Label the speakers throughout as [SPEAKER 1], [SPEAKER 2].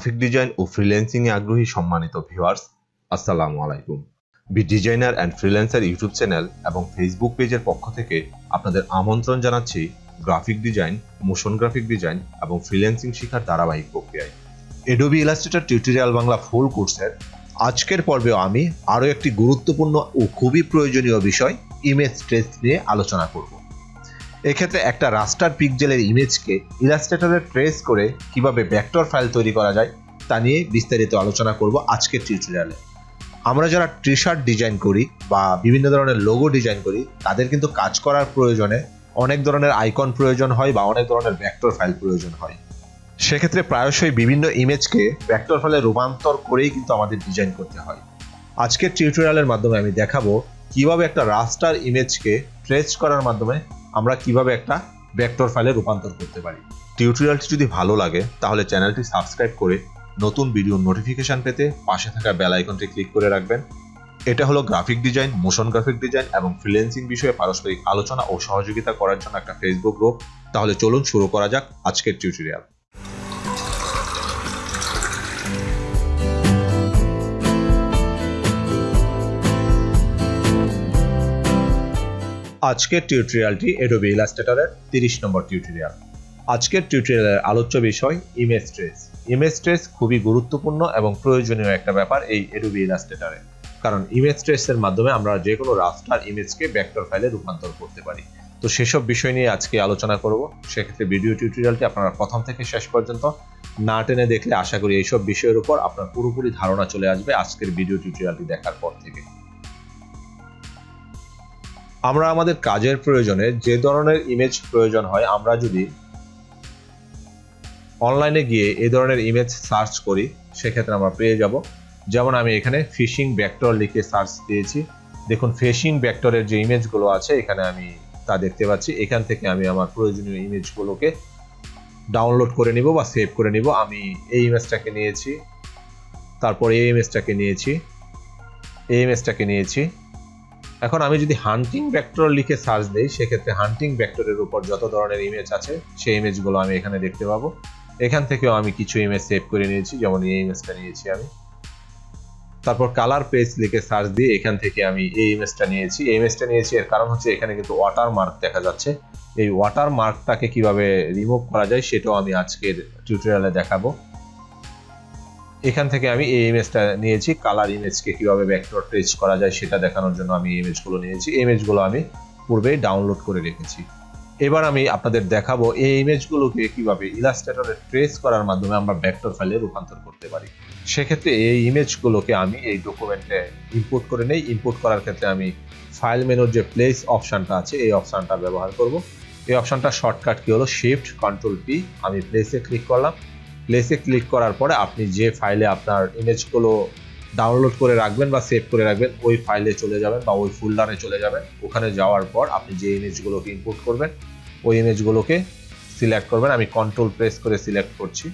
[SPEAKER 1] Graphic design ও freelancing এ আগ্রহী সম্মানিত ভিউয়ার্স, আসসালামু আলাইকুম। B designer and freelancer YouTube channel এবং ফেসবুক পেজের পক্ষ থেকে আপনাদের আমন্ত্রণ জানাচ্ছি graphic design, motion graphic design এবং ফ্রিল্যান্সিং শেখার ধারাবাহিক প্রক্রিয়ায়। Adobe Illustrator tutorial Bangla full কোর্সের আজকের পর্বেও আমি আরও একটি গুরুত্বপূর্ণ ও খুবই প্রয়োজনীয় বিষয় ইমেজ ট্রেস নিয়ে আলোচনা করব। এক্ষেত্রে একটা রাস্টার পিক্সেলের ইমেজকে ইলাস্ট্রেটরে ট্রেস করে কিভাবে ভেক্টর ফাইল তৈরি করা যায় তা নিয়ে বিস্তারিত আলোচনা করব আজকের টিউটোরিয়ালে। আমরা যারা টি শার্ট ডিজাইন করি বা বিভিন্ন ধরনের লোগো ডিজাইন করি, তাদের কিন্তু কাজ করার প্রয়োজনে অনেক ধরনের আইকন প্রয়োজন হয় বা অনেক ধরনের ভেক্টর ফাইল প্রয়োজন হয়। সেক্ষেত্রে প্রায়শই বিভিন্ন ইমেজকে ভেক্টর ফাইলে রূপান্তর করেই কিন্তু আমাদের ডিজাইন করতে হয়। আজকের টিউটোরিয়ালের মাধ্যমে আমি দেখাবো কিভাবে একটা রাস্টার ইমেজকে ট্রেস করার মাধ্যমে আমরা কিভাবে একটা ভেক্টর ফাইলে রূপান্তর করতে পারি। টিউটোরিয়ালটি যদি ভালো লাগে তাহলে চ্যানেলটি সাবস্ক্রাইব করে নতুন ভিডিও নোটিফিকেশন পেতে পাশে থাকা বেল আইকনটি ক্লিক করে রাখবেন। এটা হলো graphic design, motion graphic design এবং ফ্রিল্যান্সিং বিষয়ে পারস্পরিক আলোচনা ও সহযোগিতা করার জন্য একটা ফেসবুক গ্রুপ। তাহলে চলুন শুরু করা যাক আজকের টিউটোরিয়াল। আজকের টিউটোরিয়ালটি Adobe Illustrator-এর 30 নম্বর টিউটোরিয়াল। আজকের টিউটোরিয়ালের আলোচ্য বিষয় ইমেজ ট্রেস। ইমেজ ট্রেস খুবই গুরুত্বপূর্ণ এবং প্রয়োজনীয় একটা ব্যাপার এই Adobe Illustrator-এ, কারণ ইমেজ ট্রেসের মাধ্যমে আমরা যে কোনো রাস্টার ইমেজকে ভেক্টর ফাইলে রূপান্তর করতে পারি। তো সেসব বিষয় নিয়ে আজকে আলোচনা করব। সেক্ষেত্রে ভিডিও টিউটোরিয়ালটি আপনারা প্রথম থেকে শেষ পর্যন্ত না টেনে দেখলে আশা করি এইসব বিষয়ের উপর আপনার পুরোপুরি ধারণা চলে আসবে আজকের ভিডিও টিউটোরিয়ালটি দেখার পর থেকে। আমরা আমাদের কাজের প্রয়োজনে যে ধরনের ইমেজ প্রয়োজন হয়, আমরা যদি অনলাইনে গিয়ে এই ধরনের ইমেজ সার্চ করি সেক্ষেত্রে আমরা পেয়ে যাব। যেমন আমি এখানে ফিশিং ভেক্টর লিখে সার্চ দিয়েছি। দেখুন ফিশিং ভেক্টরের যে ইমেজগুলো আছে এখানে আমি তা দেখতে পাচ্ছি। এখান থেকে আমি আমার প্রয়োজনীয় ইমেজগুলোকে ডাউনলোড করে নিব বা সেভ করে নিব। আমি এই ইমেজটাকে নিয়েছি, তারপর এই ইমেজটাকে নিয়েছি, এই ইমেজটাকে নিয়েছি। এখন আমি যদি হান্টিং ভেক্টর লিখে সার্চ দিই সেক্ষেত্রে হান্টিং ভেক্টরের উপর যত ধরনের ইমেজ আছে সেই ইমেজগুলো আমি এখানে দেখতে পাবো। এখান থেকেও আমি কিছু ইমেজ সেভ করে নিয়েছি, যেমন এই ইমেজটা নিয়েছি আমি। তারপর কালার পেজ লিখে সার্চ দিয়ে এখান থেকে আমি এই ইমেজটা নিয়েছি। এই ইমেজটা নিয়েছি এর কারণ হচ্ছে এখানে কিন্তু ওয়াটার মার্ক দেখা যাচ্ছে। এই ওয়াটার মার্কটাকে কিভাবে রিমুভ করা যায় সেটাও আমি আজকের টিউটোরিয়ালে দেখাবো। এখান থেকে আমি এই ইমেজটা নিয়েছি। কালার ইমেজকে কিভাবে ভেক্টর ট্রেস করা যায় সেটা দেখানোর জন্য আমি এই ইমেজগুলো নিয়েছি। এই ইমেজগুলো আমি পূর্বেই ডাউনলোড করে রেখেছি। এবার আমি আপনাদের দেখাবো এই ইমেজগুলোকে কিভাবে ইলাস্ট্রেটরে ট্রেস করার মাধ্যমে আমরা ভেক্টর ফাইলে রূপান্তর করতে পারি। সেক্ষেত্রে এই ইমেজগুলোকে আমি এই ডকুমেন্টে ইম্পোর্ট করে নেই। ইম্পোর্ট করার ক্ষেত্রে আমি ফাইল মেনুর যে প্লেস অপশনটা আছে এই অপশনটা ব্যবহার করব। এই অপশনটা শর্টকাট কি হলো, শিফট কন্ট্রোল পি। আমি প্লেসে ক্লিক করলাম। প্লেসে ক্লিক করার পরে আপনি যে ফাইলে আপনার ইমেজগুলো ডাউনলোড করে রাখবেন বা সেভ করে রাখবেন ওই ফাইলে চলে যাবেন বা ওই ফোল্ডারে চলে যাবেন। ওখানে যাওয়ার পর আপনি যে ইমেজগুলোকে ইম্পোর্ট করবেন ওই ইমেজগুলোকে সিলেক্ট করবেন। আমি কন্ট্রোল প্রেস করে সিলেক্ট করছি।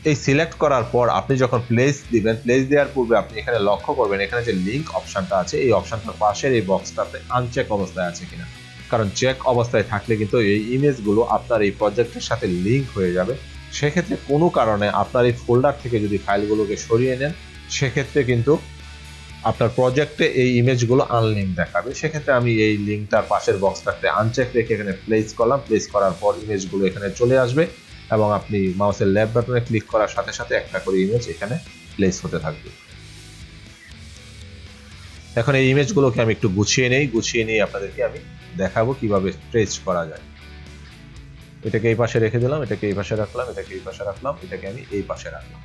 [SPEAKER 1] এই সিলেক্ট করার পর আপনি যখন প্লেস দিবেন, প্লেস দেওয়ার পূর্বে আপনি এখানে লক্ষ্য করবেন এখানে যে লিঙ্ক অপশনটা আছে এই অপশনটার পাশের এই বক্সটাতে আনচেক অবস্থায় আছে কিনা, কারণ চেক অবস্থায় থাকলে কিন্তু এই ইমেজগুলো আপনার এই প্রজেক্টের সাথে লিঙ্ক হয়ে যাবে। সেক্ষেত্রে কোনো কারণে আপনার এই ফোল্ডার থেকে যদি ফাইলগুলোকে সরিয়ে নেন সেক্ষেত্রে কিন্তু আপনার প্রজেক্টে এই ইমেজগুলো আনলিঙ্ক দেখাবে। সেক্ষেত্রে আমি এই লিঙ্কটার পাশের বক্সটাতে আনচেক রেখে এখানে প্লেস করলাম। প্লেস করার পর ইমেজগুলো এখানে চলে আসবে এবং আপনি মাউসের লেফট বাটনে ক্লিক করার সাথে সাথে একটা করে ইমেজ এখানে প্লেস হতে থাকবে। এখন এই ইমেজগুলোকে আমি একটু গুছিয়ে নিয়ে আপনাদেরকে আমি দেখাবো কিভাবে ট্রেস করা যায়। এটাকে এই পাশে রেখে দিলাম, এটাকে এই পাশে রাখলাম, এটাকে এই পাশে রাখলাম, এটাকে আমি এই পাশে রাখলাম।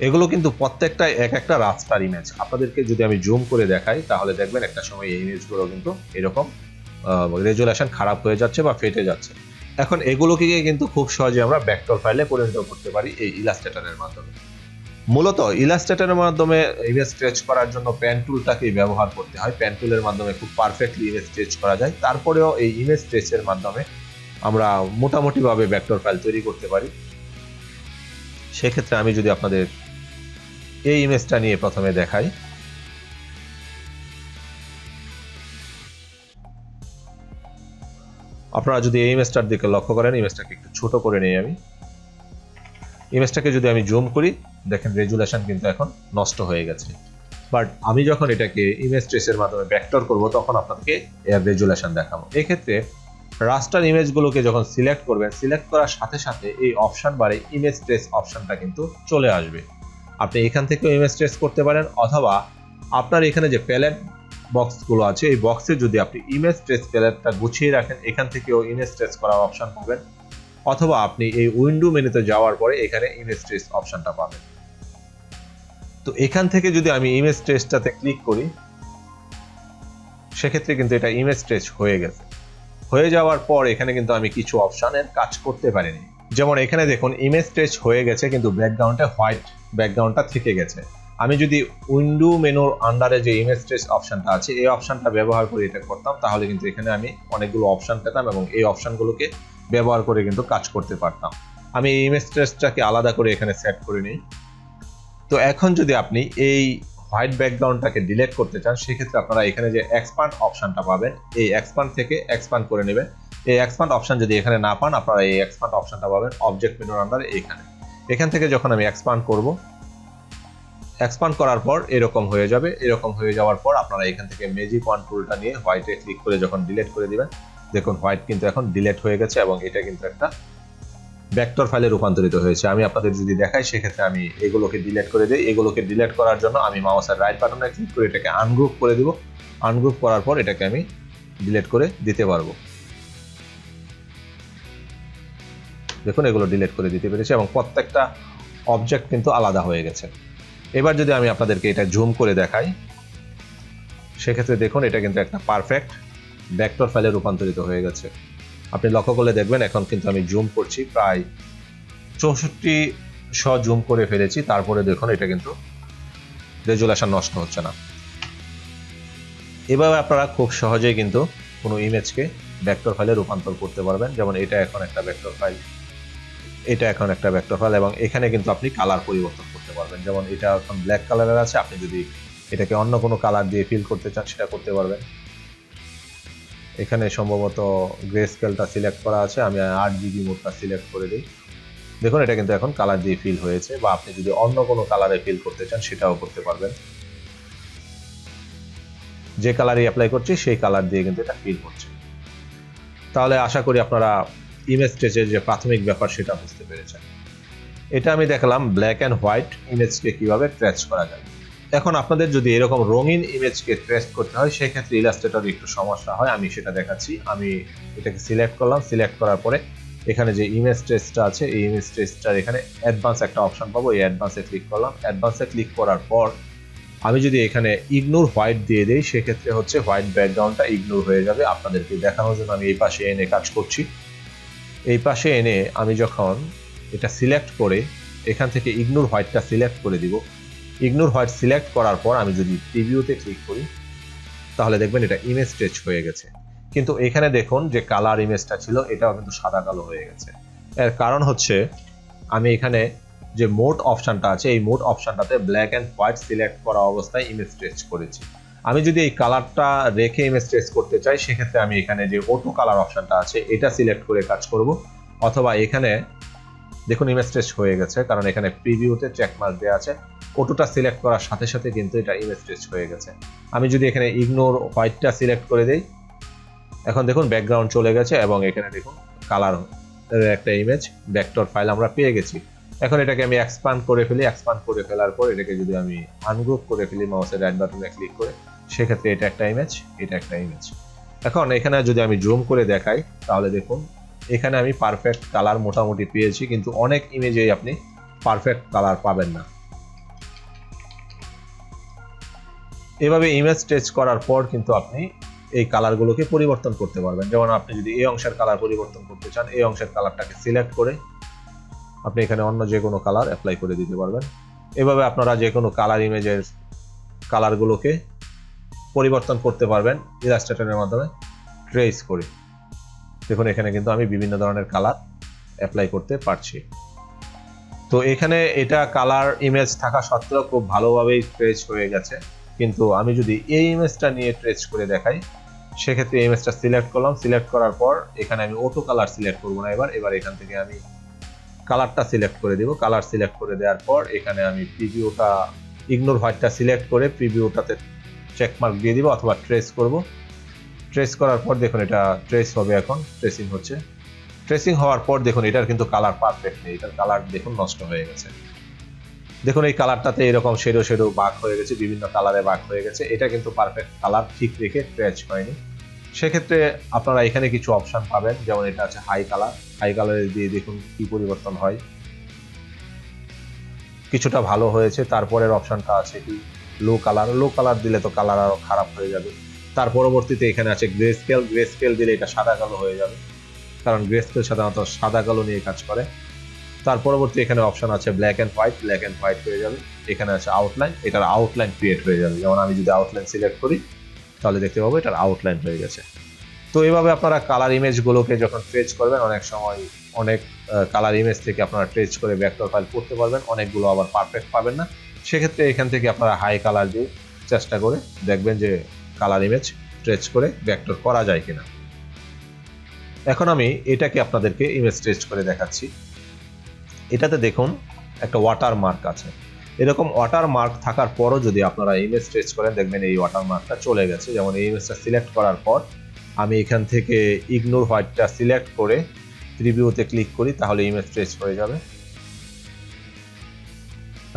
[SPEAKER 1] এগুলো কিন্তু প্রত্যেকটা এক একটা রাস্টার ইমেজ। আপনাদেরকে যদি আমি জুম করে দেখাই তাহলে দেখবেন একটা সময় এই ইমেজগুলো কিন্তু এরকম রেজুলেশন খারাপ হয়ে যাচ্ছে বা ফেটে যাচ্ছে। এখন এগুলোকে কিন্তু খুব সহজে আমরা ভেক্টর ফাইলে পরিণত করতে পারি এই ইলাস্ট্রেটরের মাধ্যমে। মূলত ইলাস্ট্রেটরের মাধ্যমে ইমেজ স্ট্রেচ করার জন্য পেন টুলটাকেই ব্যবহার করতে হয়। পেন টুলের মাধ্যমে খুব পারফেক্টলি ইমেজ স্ট্রেচ করা যায়। তারপরেও এই ইমেজ স্ট্রেচের মাধ্যমে আমরা মোটামুটিভাবে ভেক্টর ফাইল তৈরি করতে পারি। সেক্ষেত্রে আমি যদি আপনাদের এই ইমেজটা নিয়ে প্রথমে দেখাই, আপনারা যদি এই ইমেজটার দিকে লক্ষ্য করেন, ইমেজটাকে একটু ছোট করে নেই আমি। ইমেজটাকে যদি আমি জুম করি, দেখেন রেজুলেশন কিন্তু এখন নষ্ট হয়ে গেছে। বাট আমি যখন এটাকে ইমেজ ট্রেসের মাধ্যমে ভেক্টর করব, তখন আপনাকে এর রেজুলেশন দেখাবো। এক্ষেত্রে রাস্টার ইমেজগুলোকে যখন সিলেক্ট করবেন, সিলেক্ট করার সাথে সাথে এই অপশন বারে ইমেজ ট্রেস অপশনটা কিন্তু চলে আসবে। আপনি এখান থেকেও ইমেজ ট্রেস করতে পারেন, অথবা আপনার এখানে যে প্যালেট বক্সগুলো আছে, এই বক্সে যদি আপনি ইমেজ ট্রেস প্যালেটটা গুছিয়ে রাখেন, এখান থেকেও ইমেজ ট্রেস করার অপশন পাবেন, অথবা আপনি এই উইন্ডো মেনুতে যাওয়ার পরে এখানে ইমেজ ট্রেস অপশনটা পাবেন। তো এখান থেকে যদি আমি ইমেজ ট্রেসটাতে ক্লিক করি, সেক্ষেত্রে কিন্তু এটা ইমেজ ট্রেস হয়ে গেছে। হয়ে যাওয়ার পর এখানে কিন্তু আমি কিছু অপশনের কাজ করতে পারিনি। যেমন এখানে দেখুন ইমেজ ট্রেস হয়ে গেছে, কিন্তু ব্যাকগ্রাউন্ডে হোয়াইট ব্যাকগ্রাউন্ডটা থেকে গেছে। আমি যদি উইন্ডো মেনুর আন্ডারে যে ইমেজ ট্রেস অপশনটা আছে, এই অপশনটা ব্যবহার করে এটা করতাম, তাহলে কিন্তু এখানে আমি অনেকগুলো অপশন পেতাম এবং এই অপশনগুলোকে ব্যবহার করে কিন্তু কাজ করতে পারতাম। আমি এই ইমেজ ট্রেসটাকে আলাদা করে এখানে সেট করে নিই। তো এখন যদি আপনি এই হোয়াইট ব্যাকগ্রাউন্ডটাকে ডিলিট করতে চান, সেক্ষেত্রে আপনারা এখানে যে এক্সপান্ড অপশনটা পাবেন, এই এক্সপান্ড থেকে এক্সপান্ড করে নেবেন। এই এক্সপান্ড অপশন যদি এখানে না পান, আপনারা এই এক্সপান্ড অপশনটা পাবেন অবজেক্ট মেনুর আন্ডারে এখানে। এখান থেকে যখন আমি এক্সপান্ড করব, এক্সপান্ড করার পর এরকম হয়ে যাবে। এরকম হয়ে যাওয়ার পর আপনারা এখান থেকে ম্যাজিক ওয়ান টুলটা নিয়ে হোয়াইটে ক্লিক করে যখন ডিলিট করে দিবেন, দেখুন হোয়াইট কিন্তু এখন ডিলিট হয়ে গেছে এবং এটা কিন্তু একটা ভেক্টর ফাইলে রূপান্তরিত হয়েছে। আমি আপনাদের যদি দেখাই, সেক্ষেত্রে আমি এগুলোকে ডিলিট করে দিই। এগুলোকে ডিলিট করার জন্য আমি মাউসের রাইট বাটনে ক্লিক করে এটাকে আনগ্রুপ করে দিব। আনগ্রুপ করার পর এটাকে আমি ডিলিট করে দিতে পারবো। দেখুন এগুলো ডিলিট করে দিতে পেরেছি এবং প্রত্যেকটা অবজেক্ট কিন্তু আলাদা হয়ে গেছে। এবার যদি আমি আপনাদেরকে এটা জুম করে দেখাই, সেক্ষেত্রে দেখুন এটা কিন্তু একটা পারফেক্ট ভেক্টর ফাইলে রূপান্তরিত হয়ে গেছে। আপনি লক্ষ্য করলে দেখবেন এখন কিন্তু আমি জুম করছি, প্রায় 6400 জুম করে ফেলেছি, তারপরে দেখুন এটা কিন্তু রেজুলেশন নষ্ট হচ্ছে না। এভাবে আপনারা খুব সহজেই কিন্তু কোনো ইমেজকে ভেক্টর ফাইলে রূপান্তর করতে পারবেন। যেমন এটা এখন একটা ভেক্টর ফাইল, এটা এখন একটা ভেক্টর ফাইল, এবং এখানে কিন্তু আপনি কালার পরিবর্তন করতে পারবেন। যেমন এটা এখন ব্ল্যাক কালারের আছে, আপনি যদি এটাকে অন্য কোনো কালার দিয়ে ফিল করতে চান, সেটা করতে পারবেন। এখানে সম্ভবত গ্রে স্কেলটা সিলেক্ট করা আছে, আমি 8GB মোডটা সিলেক্ট করে দিই। দেখুন এটা কিন্তু এখন কালার দিয়ে ফিল হয়েছে, বা আপনি যদি অন্য কোনো কালারে ফিল করতে চান, সেটাও করতে পারবেন। যে কালারই অ্যাপ্লাই করছি সেই কালার দিয়ে কিন্তু এটা ফিল করছে। তাহলে আশা করি আপনারা ইমেজ ট্রেসের যে প্রাথমিক ব্যাপার সেটা বুঝতে পেরেছেন। এটা আমি দেখালাম ব্ল্যাক অ্যান্ড হোয়াইট ইমেজকে কিভাবে ট্রেস করা যায়। এখন আপনাদের যদি এরকম রঙিন ইমেজকে ট্রেস করতে হয়, সেক্ষেত্রে ইলাস্ট্রেটরে একটু সমস্যা হয়, আমি সেটা দেখাচ্ছি। আমি এটাকে সিলেক্ট করলাম, সিলেক্ট করার পরে এখানে যে ইমেজ ট্রেসটা আছে, এই ইমেজ ট্রেসটার এখানে অ্যাডভান্স একটা অপশন পাবো, এই অ্যাডভান্সে ক্লিক করলাম। অ্যাডভান্সে ক্লিক করার পর আমি যদি এখানে ইগনোর হোয়াইট দিয়ে দিই, সেক্ষেত্রে হচ্ছে হোয়াইট ব্যাকগ্রাউন্ডটা ইগনোর হয়ে যাবে। আপনাদেরকে দেখানোর জন্য আমি এই পাশে এনে কাজ করছি। এই পাশে এনে আমি যখন এটা সিলেক্ট করে এখান থেকে ইগনোর হোয়াইটটা সিলেক্ট করে দিব, ইগনোর হোয়াইট সিলেক্ট করার পর আমি যদি প্রিভিউতে ক্লিক করি, তাহলে দেখবেন এটা ইমেজ ট্রেস হয়ে গেছে। কিন্তু এখানে দেখুন যে কালার ইমেজটা ছিল, এটাও কিন্তু সাদা কালো হয়ে গেছে। এর কারণ হচ্ছে আমি এখানে যে মোড অপশনটা আছে, এই মোড অপশনটাতে ব্ল্যাক অ্যান্ড হোয়াইট সিলেক্ট করা অবস্থায় ইমেজ ট্রেস করেছি। আমি যদি এই কালারটা রেখে ইমেজ ট্রেস করতে চাই, সেক্ষেত্রে আমি এখানে যে অটো কালার অপশনটা আছে, এটা সিলেক্ট করে কাজ করব। অথবা এখানে দেখুন ইমেজ ট্রেস হয়ে গেছে, কারণ এখানে প্রিভিউতে চেক মার্ক দেওয়া আছে। অটোটা সিলেক্ট করার সাথে সাথে কিন্তু এটা ইমেজ ট্রেস হয়ে গেছে। আমি যদি এখানে ইগনোর হোয়াইটটা সিলেক্ট করে দেই, এখন দেখুন ব্যাকগ্রাউন্ড চলে গেছে এবং এখানে দেখুন কালার একটা ইমেজ ভেক্টর ফাইল আমরা পেয়ে গেছি। এখন এটাকে আমি এক্সপান্ড করে ফেলি। এক্সপান্ড করে ফেলার পর এটাকে যদি আমি আনগ্রুপ করে ফেলি মাউসের রাইট বাটনে ক্লিক করে, সেক্ষেত্রে এটা একটা ইমেজ, এটা একটা ইমেজ। এখন এখানে যদি আমি জুম করে দেখাই, তাহলে দেখুন এখানে আমি পারফেক্ট কালার মোটামুটি পেয়েছি, কিন্তু অনেক ইমেজেই আপনি পারফেক্ট কালার পাবেন না। এভাবে ইমেজ ট্রেস করার পর কিন্তু আপনি এই কালারগুলোকে পরিবর্তন করতে পারবেন। যেমন আপনি যদি এই অংশের কালার পরিবর্তন করতে চান, এই অংশের কালারটাকে সিলেক্ট করে আপনি এখানে অন্য যে কোনো কালার অ্যাপ্লাই করে দিতে পারবেন। এভাবে আপনারা যে কোনো কালার ইমেজের কালারগুলোকে পরিবর্তন করতে পারবেন ইলাস্ট্রেটরের মাধ্যমে ট্রেস করে। দেখুন এখানে কিন্তু আমি বিভিন্ন ধরনের কালার অ্যাপ্লাই করতে পারছি। তো এখানে এটা কালার ইমেজ থাকা সত্ত্বেও খুব ভালোভাবেই ট্রেস হয়ে গেছে। কিন্তু আমি যদি এই ইমেজটা নিয়ে ট্রেস করে দেখাই, সেক্ষেত্রে ইমেজটা সিলেক্ট করলাম। সিলেক্ট করার পর এখানে আমি অটো কালার সিলেক্ট করবো না, এবার এখান থেকে আমি কালারটা সিলেক্ট করে দিব। কালার সিলেক্ট করে দেওয়ার পর এখানে আমি প্রিভিউটা ইগনোর হোয়াইটটা সিলেক্ট করে প্রিভিউটাতে চেকমার্ক দিয়ে দিব অথবা ট্রেস করব। ট্রেস করার পর দেখুন এটা ট্রেস হবে, এখন ট্রেসিং হচ্ছে। ট্রেসিং হওয়ার পর দেখুন এটার কিন্তু কালার পারফেক্ট নেই, এটার কালার দেখুন নষ্ট হয়ে গেছে। দেখুন এই কালারটাতে এরকম শেডো শেডো বাঁক হয়ে গেছে, বিভিন্ন কালারে বাঁক হয়ে গেছে। এটা কিন্তু পারফেক্ট কালার ঠিক রেখে ট্রেচ হয়নি। সেক্ষেত্রে আপনারা এখানে কিছু অপশন পাবেন, যেমন এটা আছে হাই কালার। হাই কালারে দিয়ে দেখুন কি পরিবর্তন হয়, কিছুটা ভালো হয়েছে। তারপরের অপশনটা আছে কি লো কালার। লো কালার দিলে তো কালার আরো খারাপ হয়ে যাবে। তার পরবর্তীতে এখানে আছে গ্রে স্কেল। গ্রে স্কেল দিলে এটা সাদা কালো হয়ে যাবে, কারণ গ্রে স্কেল সাধারণত সাদা কালো নিয়ে কাজ করে। তার পরবর্তী এখানে অপশন আছে black and white. Black and white হয়ে যাবে। এখানে আছে আউটলাইন, এটার আউটলাইন ক্রিয়েট হয়ে যাবে। যেমন আমি যদি আউটলাইন সিলেক্ট করি তাহলে দেখতে পাবো এটার আউটলাইন হয়ে গেছে। তো এইভাবে আপনারা কালার ইমেজগুলোকে যখন ট্রেস করবেন, অনেক সময় অনেক কালার ইমেজ থেকে আপনারা ট্রেস করে ভেক্টর ফাইল করতে পারবেন, অনেকগুলো আবার পারফেক্ট পাবেন না। সেক্ষেত্রে এখান থেকে আপনারা হাই কালার দিয়ে চেষ্টা করে দেখবেন যে কালার ইমেজ ট্রেস করে ভেক্টর করা যায় কিনা। এখন আমি এটাকে আপনাদেরকে ইমেজ ট্রেস করে দেখাচ্ছি। এটাতে দেখুন একটা ওয়াটার মার্ক আছে। এরকম ওয়াটার মার্ক থাকার পরও যদি আপনারা ইমেজ ট্রেস করেন দেখবেন এই ওয়াটার মার্কটা চলে গেছে। যেমন এই ইমেজটা সিলেক্ট করার পর আমি এখান থেকে ইগনোর হোয়াইটটা সিলেক্ট করে প্রিভিউতে ক্লিক করি, তাহলে ইমেজ ট্রেস হয়ে যাবে।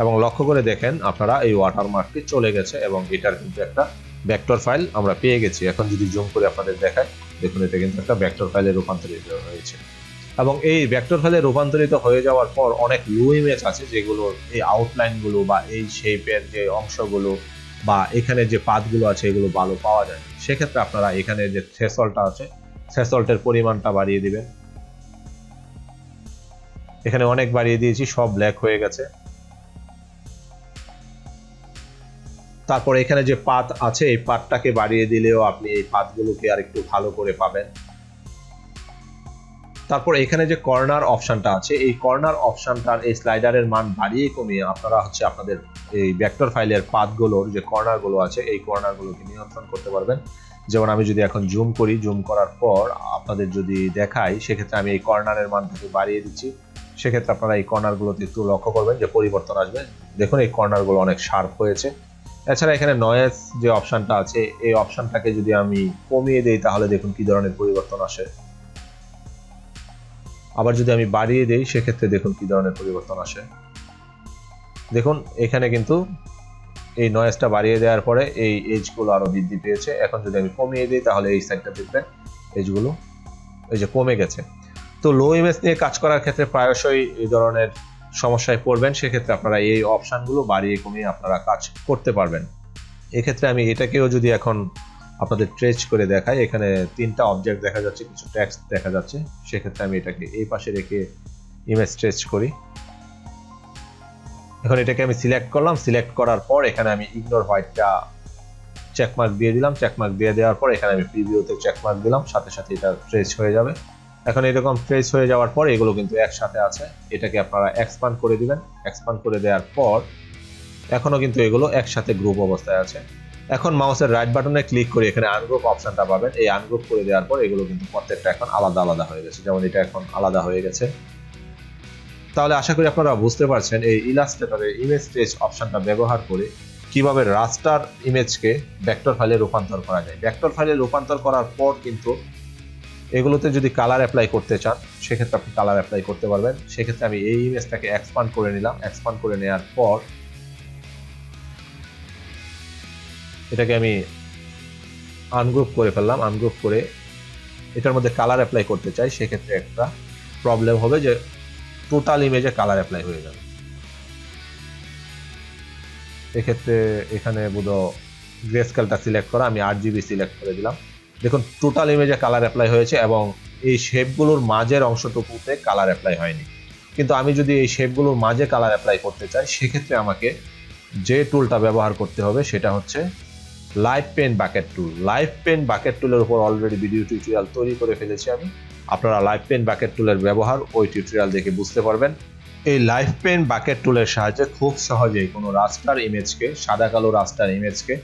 [SPEAKER 1] এবং লক্ষ্য করে দেখেন আপনারা এই ওয়াটার মার্কটি চলে গেছে এবং এটার কিন্তু একটা ভেক্টর ফাইল আমরা পেয়ে গেছি। এখন যদি জুম করে আপনাদের দেখাই, দেখুন এটা কিন্তু একটা ভেক্টর ফাইলে রূপান্তরিত হয়েছে। এবং এই ভেক্টর ফাইলে রূপান্তরিত হয়ে যাওয়ার পর অনেক লো ইমেজ আছে যেগুলো এই আউটলাইনগুলো বা এই শেপের যে অংশগুলো বা এখানে যে পাথগুলো আছে এগুলো ভালো পাওয়া যায়। সেক্ষেত্রে আপনারা এখানে যে থ্রেশহোল্ডটা আছে, থ্রেশহোল্ডের পরিমাণটা বাড়িয়ে দিবেন। এখানে অনেক বাড়িয়ে দিয়েছি, সব ব্ল্যাক হয়ে গেছে। তারপর এখানে যে পাথ আছে এই পাথটাকে বাড়িয়ে দিলেও আপনি এই পাথগুলোকে আর একটু ভালো করে পাবেন। তারপর এখানে যে কর্নার অপশনটা আছে এই কর্নার অপশনটার এই স্লাইডারের মান বাড়িয়ে কমিয়ে আপনারা হচ্ছে আপনাদের এই ভেক্টর ফাইলের পাথগুলোর যে কর্নারগুলো আছে এই কর্নারগুলোকে নিয়ন্ত্রণ করতে পারবেন। যেমন আমি যদি এখন জুম করি, জুম করার পর আপনাদের যদি দেখাই, সেক্ষেত্রে আমি এই কর্নারের মানটাকে বাড়িয়ে দিচ্ছি। সেক্ষেত্রে আপনারা এই কর্নারগুলোতে একটু লক্ষ্য করবেন যে পরিবর্তন আসবে। দেখুন এই কর্নারগুলো অনেক শার্প হয়েছে। এছাড়া এখানে নয়েজ যে অপশনটা আছে এই অপশনটাকে যদি আমি কমিয়ে দিই তাহলে দেখুন কি ধরনের পরিবর্তন আসে। আবার যদি আমি বাড়িয়ে দেই সেক্ষেত্রে দেখুন কি ধরনের পরিবর্তন আসে। দেখুন এখানে কিন্তু এই নয়েজটা বাড়িয়ে দেওয়ার পরে এই এজগুলো আরো বৃদ্ধি পেয়েছে। এখন যদি আমি কমিয়ে দিই তাহলে এই সাইডটা দেখবেন এজগুলো এই যে কমে গেছে। তো লো ইমেজ নিয়ে কাজ করার ক্ষেত্রে প্রায়শই এই ধরনের সমস্যায় পড়বেন। সেক্ষেত্রে আপনারা এই অপশনগুলো বাড়িয়ে কমিয়ে আপনারা কাজ করতে পারবেন। এক্ষেত্রে আমি এটাকেও যদি এখন আপনাদের ট্রেস করে দেখাই, এখানে তিনটা অবজেক্ট দেখা যাচ্ছে, কিছু টেক্সট দেখা যাচ্ছে। সেক্ষেত্রে আমি এটাকে এই পাশে রেখে ইমেজ ট্রেস করি। এখন এটাকে আমি সিলেক্ট করলাম। সিলেক্ট করার পর এখানে আমি ইগনোর হোয়াইটটা চেকমার্ক দিয়ে দিলাম। চেকমার্ক দিয়ে দেওয়ার পর এখানে আমি প্রিভিউতে চেকমার্ক দিলাম, সাথে সাথে এটা ট্রেস হয়ে যাবে। এখন এরকম ট্রেস হয়ে যাওয়ার পর এগুলো কিন্তু একসাথে আছে। এটাকে আপনারা এক্সপান্ড করে দিবেন। এক্সপান্ড করে দেওয়ার পর এখনো কিন্তু এগুলো একসাথে গ্রুপ অবস্থায় আছে। এখন মাউসের রাইট বাটনে ক্লিক করে এখানে আনগ্রুপ অপশনটা পাবেন। এই আনগ্রুপ করে দেওয়ার পর এগুলো কিন্তু প্রত্যেকটা এখন আলাদা আলাদা হয়ে গেছে। যেমন এটা এখন আলাদা হয়ে গেছে। তাহলে আশা করি আপনারা বুঝতে পারছেন এই ইলাস্ট্রেটরের ইমেজ ট্রেস অপশনটা ব্যবহার করে কিভাবে রাস্টার ইমেজকে ভেক্টর ফাইলে রূপান্তর করা যায়। ভেক্টর ফাইলে রূপান্তর করার পর কিন্তু এগুলোতে যদি কালার অ্যাপ্লাই করতে চান সেক্ষেত্রে আপনি কালার অ্যাপ্লাই করতে পারবেন। সেক্ষেত্রে আমি এই ইমেজটাকে এক্সপান্ড করে নিলাম। এক্সপান্ড করে নেওয়ার পর এটাকে আমি আনগ্রুপ করে ফেললাম। আনগ্রুপ করে এটার মধ্যে কালার অ্যাপ্লাই করতে চাই, সেক্ষেত্রে একটা প্রবলেম হবে যে টোটাল ইমেজে কালার অ্যাপ্লাই হয়ে যাবে। এক্ষেত্রে এখানে বোধহয় গ্রে স্কেলটা সিলেক্ট করা, আমি RGB সিলেক্ট করে দিলাম। দেখুন টোটাল ইমেজে কালার অ্যাপ্লাই হয়েছে এবং এই শেপগুলোর মাঝের অংশটুকুতে কালার অ্যাপ্লাই হয়নি। কিন্তু আমি যদি এই শেপগুলোর মাঝে কালার অ্যাপ্লাই করতে চাই সেক্ষেত্রে আমাকে যে টুলটা ব্যবহার করতে হবে সেটা হচ্ছে live paint bucket tool. Live paint bucket টুলের উপর অলরেডি ভিডিও টিউটোরিয়াল তৈরি করে ফেলেছি আমি। আপনারা লাইভ পেন বাকেট টুলের ব্যবহার ওই টিউটোরিয়াল দেখে বুঝতে পারবেন। এই লাইভ পেন বাকেট টুলের সাহায্যে খুব সহজেই কোনো রাস্টার ইমেজকে, সাদা কালো রাস্টার ইমেজকে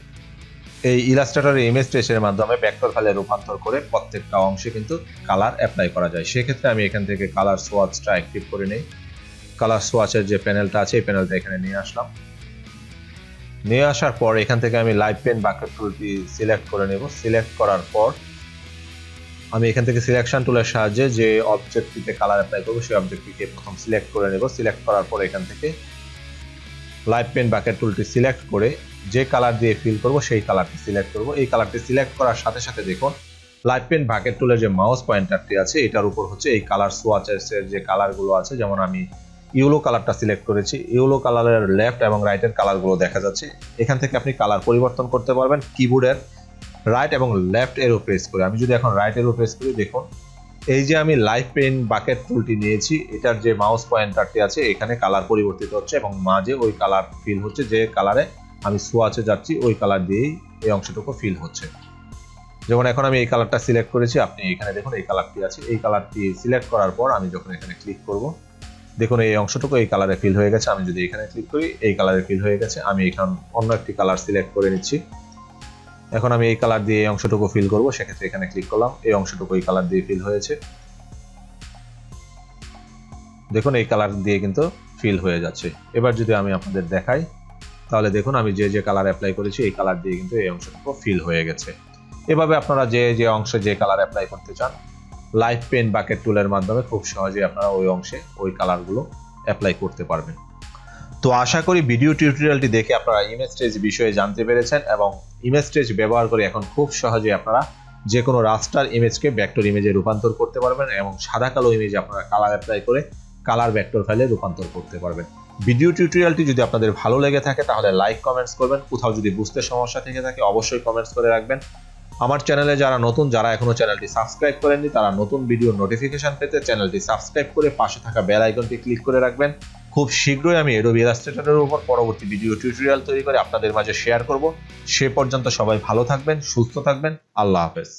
[SPEAKER 1] এই ইলাস্ট্রেটরের ইমেজ ট্রেসের মাধ্যমে ভেক্টর ফাইলে রূপান্তর করে প্রত্যেকটা অংশে কিন্তু কালার অ্যাপ্লাই করা যায়। সেক্ষেত্রে আমি এখান থেকে কালার সোয়াচটা অ্যাক্টিভ করে নেই। কালার সোয়াচের যে প্যানেলটা আছে এই প্যানেলটা এখানে নিয়ে আসলাম। নিয়ে আসার পর এখান থেকে আমি লাইভ পেন বাকেট টুলটি সিলেক্ট করে নেব। সিলেক্ট করার পর আমি এখান থেকে সিলেকশন টুলের সাহায্যে যে অবজেক্টটিতে কালার অ্যাপ্লাই করব সেই অবজেক্টটিকে প্রথম সিলেক্ট করে নেব। সিলেক্ট করার পর এখান থেকে লাইভ পেন বাকেট টুলটি সিলেক্ট করে যে কালার দিয়ে ফিল করব সেই কালারটি সিলেক্ট করব। এই কালারটি সিলেক্ট করার সাথে সাথে দেখুন লাইভ পেন বাকেট টুলের যে মাউস পয়েন্টারটি আছে এটার উপর হচ্ছে এই কালার সোয়াচের যে কালারগুলো আছে, যেমন আমি ইয়েলো কালারটা সিলেক্ট করেছি, ইয়েলো কালারের লেফট এবং রাইটের কালারগুলো দেখা যাচ্ছে। এখান থেকে আপনি কালার পরিবর্তন করতে পারবেন কিবোর্ডের রাইট এবং লেফট এরো প্রেস করে। আমি যদি এখন রাইট এরো প্রেস করি, দেখুন এই যে আমি লাইভ পেন বাকেট টুলটি নিয়েছি এটার যে মাউস পয়েন্টারটি আছে এখানে কালার পরিবর্তিত হচ্ছে এবং মাঝে ওই কালার ফিল হচ্ছে, যে কালারে আমি সোয়াচে যাচ্ছি ওই কালার দিয়েই এই অংশটুকু ফিল হচ্ছে। যেমন এখন আমি এই কালারটা সিলেক্ট করেছি, আপনি এখানে দেখুন এই কালারটি আছে। এই কালারটি সিলেক্ট করার পর আমি যখন এখানে ক্লিক করব, দেখুন এই অংশটুকু এই কালারে ফিল হয়ে গেছে। আমি যদি এখানে ক্লিক করি এই কালারে ফিল হয়ে গেছে। আমি এখন অন্য একটি কালার সিলেক্ট করে নিচ্ছি। এখন আমি এই কালার দিয়ে এই অংশটুকু ফিল করব, সেক্ষেত্রে এখানে ক্লিক করলাম, এই অংশটুকু এই কালার দিয়ে ফিল হয়েছে। দেখুন এই কালার দিয়ে কিন্তু ফিল হয়ে যাচ্ছে। এবার যদি আমি আপনাদের দেখাই তাহলে দেখুন আমি যে যে কালার অ্যাপ্লাই করেছি এই কালার দিয়ে কিন্তু এই অংশটুকু ফিল হয়ে গেছে। এভাবে আপনারা যে যে অংশে যে কালার অ্যাপ্লাই করতে চান লাইভ পেন বাকেট টুলের মাধ্যমে খুব সহজেই আপনারা ওই অংশে ওই কালারগুলো অ্যাপ্লাই করতে পারবেন। তো আশা করি ভিডিও টিউটোরিয়ালটি দেখে আপনারা ইমেজ স্টেজ বিষয়ে জানতে পেরেছেন এবং ইমেজ স্টেজ ব্যবহার করে এখন খুব সহজে আপনারা যে কোনো রাস্টার ইমেজকে ভেক্টর ইমেজে রূপান্তর করতে পারবেন এবং সাদা কালো ইমেজে আপনারা কালার অ্যাপ্লাই করে কালার ভেক্টর ফাইলে রূপান্তর করতে পারবেন। ভিডিও টিউটোরিয়ালটি যদি আপনাদের ভালো লেগে থাকে তাহলে লাইক কমেন্টস করবেন। কোথাও যদি বুঝতে সমস্যা থেকে থাকে অবশ্যই কমেন্টস করে রাখবেন। আমার চ্যানেলে যারা নতুন, যারা এখনো চ্যানেলটি সাবস্ক্রাইব করেননি, তারা নতুন ভিডিও নোটিফিকেশন পেতে চ্যানেলটি সাবস্ক্রাইব করে পাশে থাকা বেল আইকনটি ক্লিক করে রাখবেন। খুব শীঘ্রই আমি Adobe Illustrator-এর উপর পরবর্তী ভিডিও টিউটোরিয়াল তৈরি করে আপনাদের মাঝে শেয়ার করব। সে পর্যন্ত সবাই ভালো থাকবেন, সুস্থ থাকবেন। আল্লাহ হাফেজ।